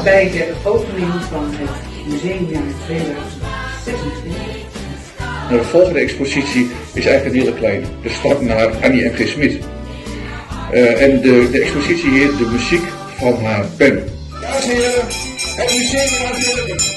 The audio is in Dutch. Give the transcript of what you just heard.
bij de opening van het museumjaar 2026. De volgende expositie is eigenlijk een hele kleine. De stap naar Annie M. G. Smit. En de expositie heet De muziek van haar pen. Dames en heren, het museum van Willem.